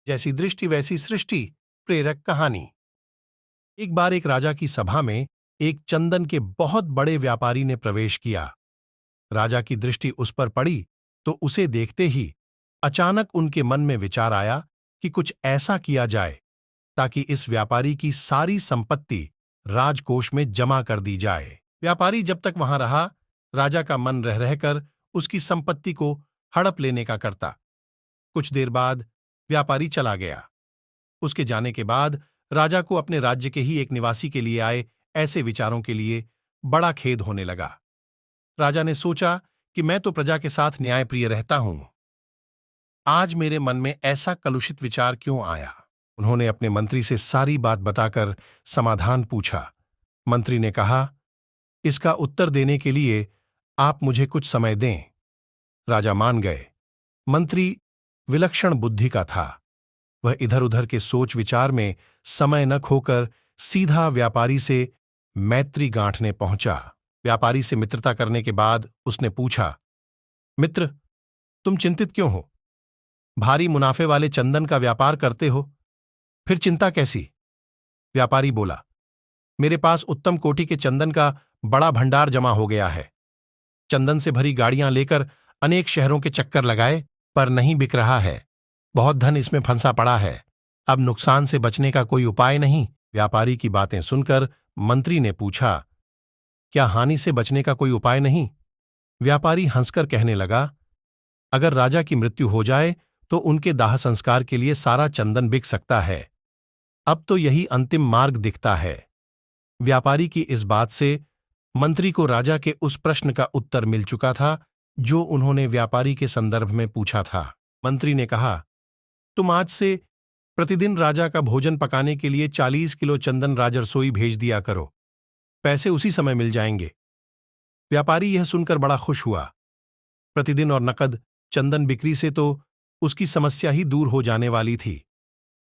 जैसी दृष्टि वैसी सृष्टि। प्रेरक कहानी। एक बार एक राजा की सभा में एक चंदन के बहुत बड़े व्यापारी ने प्रवेश किया। राजा की दृष्टि उस पर पड़ी तो उसे देखते ही अचानक उनके मन में विचार आया कि कुछ ऐसा किया जाए ताकि इस व्यापारी की सारी संपत्ति राजकोष में जमा कर दी जाए। व्यापारी जब तक वहां रहा, राजा का मन रह रहकर उसकी संपत्ति को हड़प लेने का करता। कुछ देर बाद व्यापारी चला गया। उसके जाने के बाद राजा को अपने राज्य के ही एक निवासी के लिए आए ऐसे विचारों के लिए बड़ा खेद होने लगा। राजा ने सोचा कि मैं तो प्रजा के साथ न्यायप्रिय रहता हूं, आज मेरे मन में ऐसा कलुषित विचार क्यों आया। उन्होंने अपने मंत्री से सारी बात बताकर समाधान पूछा। मंत्री ने कहा, इसका उत्तर देने के लिए आप मुझे कुछ समय दें। राजा मान गए। मंत्री विलक्षण बुद्धि का था। वह इधर उधर के सोच विचार में समय न खोकर सीधा व्यापारी से मैत्री गांठने पहुंचा। व्यापारी से मित्रता करने के बाद उसने पूछा, मित्र, तुम चिंतित क्यों हो? भारी मुनाफे वाले चंदन का व्यापार करते हो, फिर चिंता कैसी? व्यापारी बोला, मेरे पास उत्तम कोटि के चंदन का बड़ा भंडार जमा हो गया है। चंदन से भरी गाड़ियां लेकर अनेक शहरों के चक्कर लगाए, पर नहीं बिक रहा है। बहुत धन इसमें फंसा पड़ा है। अब नुकसान से बचने का कोई उपाय नहीं। व्यापारी की बातें सुनकर मंत्री ने पूछा, क्या हानि से बचने का कोई उपाय नहीं? व्यापारी हंसकर कहने लगा, अगर राजा की मृत्यु हो जाए तो उनके दाह संस्कार के लिए सारा चंदन बिक सकता है। अब तो यही अंतिम मार्ग दिखता है। व्यापारी की इस बात से मंत्री को राजा के उस प्रश्न का उत्तर मिल चुका था जो उन्होंने व्यापारी के संदर्भ में पूछा था। मंत्री ने कहा, तुम आज से प्रतिदिन राजा का भोजन पकाने के लिए 40 किलो चंदन राजरसोई भेज दिया करो। पैसे उसी समय मिल जाएंगे। व्यापारी यह सुनकर बड़ा खुश हुआ। प्रतिदिन और नकद चंदन बिक्री से तो उसकी समस्या ही दूर हो जाने वाली थी।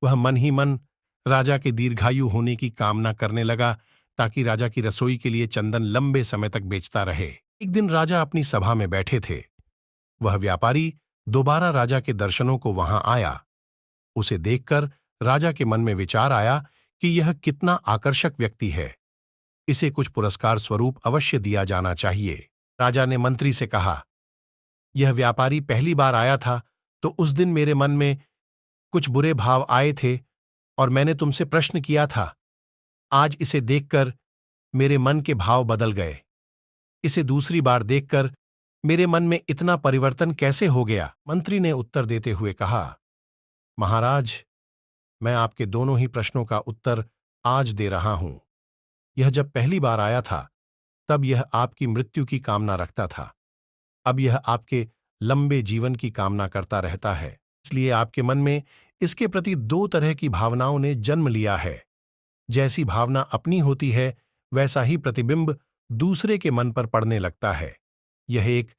वह मन ही मन राजा के दीर्घायु होने की कामना करने लगा ताकि राजा की रसोई के लिए चंदन लंबे समय तक बेचता रहे। एक दिन राजा अपनी सभा में बैठे थे। वह व्यापारी दोबारा राजा के दर्शनों को वहां आया। उसे देखकर राजा के मन में विचार आया कि यह कितना आकर्षक व्यक्ति है, इसे कुछ पुरस्कार स्वरूप अवश्य दिया जाना चाहिए। राजा ने मंत्री से कहा, यह व्यापारी पहली बार आया था तो उस दिन मेरे मन में कुछ बुरे भाव आए थे और मैंने तुमसे प्रश्न किया था। आज इसे देखकर मेरे मन के भाव बदल गए। इसे दूसरी बार देखकर मेरे मन में इतना परिवर्तन कैसे हो गया? मंत्री ने उत्तर देते हुए कहा, महाराज, मैं आपके दोनों ही प्रश्नों का उत्तर आज दे रहा हूं। यह जब पहली बार आया था तब यह आपकी मृत्यु की कामना रखता था। अब यह आपके लंबे जीवन की कामना करता रहता है। इसलिए आपके मन में इसके प्रति दो तरह की भावनाओं ने जन्म लिया है। जैसी भावना अपनी होती है वैसा ही प्रतिबिंब दूसरे के मन पर पड़ने लगता है। यह एक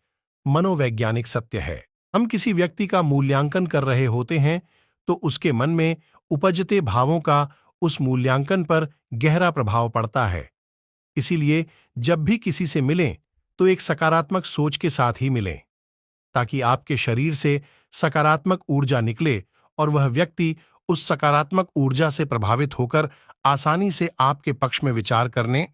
मनोवैज्ञानिक सत्य है। हम किसी व्यक्ति का मूल्यांकन कर रहे होते हैं तो उसके मन में उपजते भावों का उस मूल्यांकन पर गहरा प्रभाव पड़ता है। इसीलिए जब भी किसी से मिलें तो एक सकारात्मक सोच के साथ ही मिलें, ताकि आपके शरीर से सकारात्मक ऊर्जा निकले और वह व्यक्ति उस सकारात्मक ऊर्जा से प्रभावित होकर आसानी से आपके पक्ष में विचार करने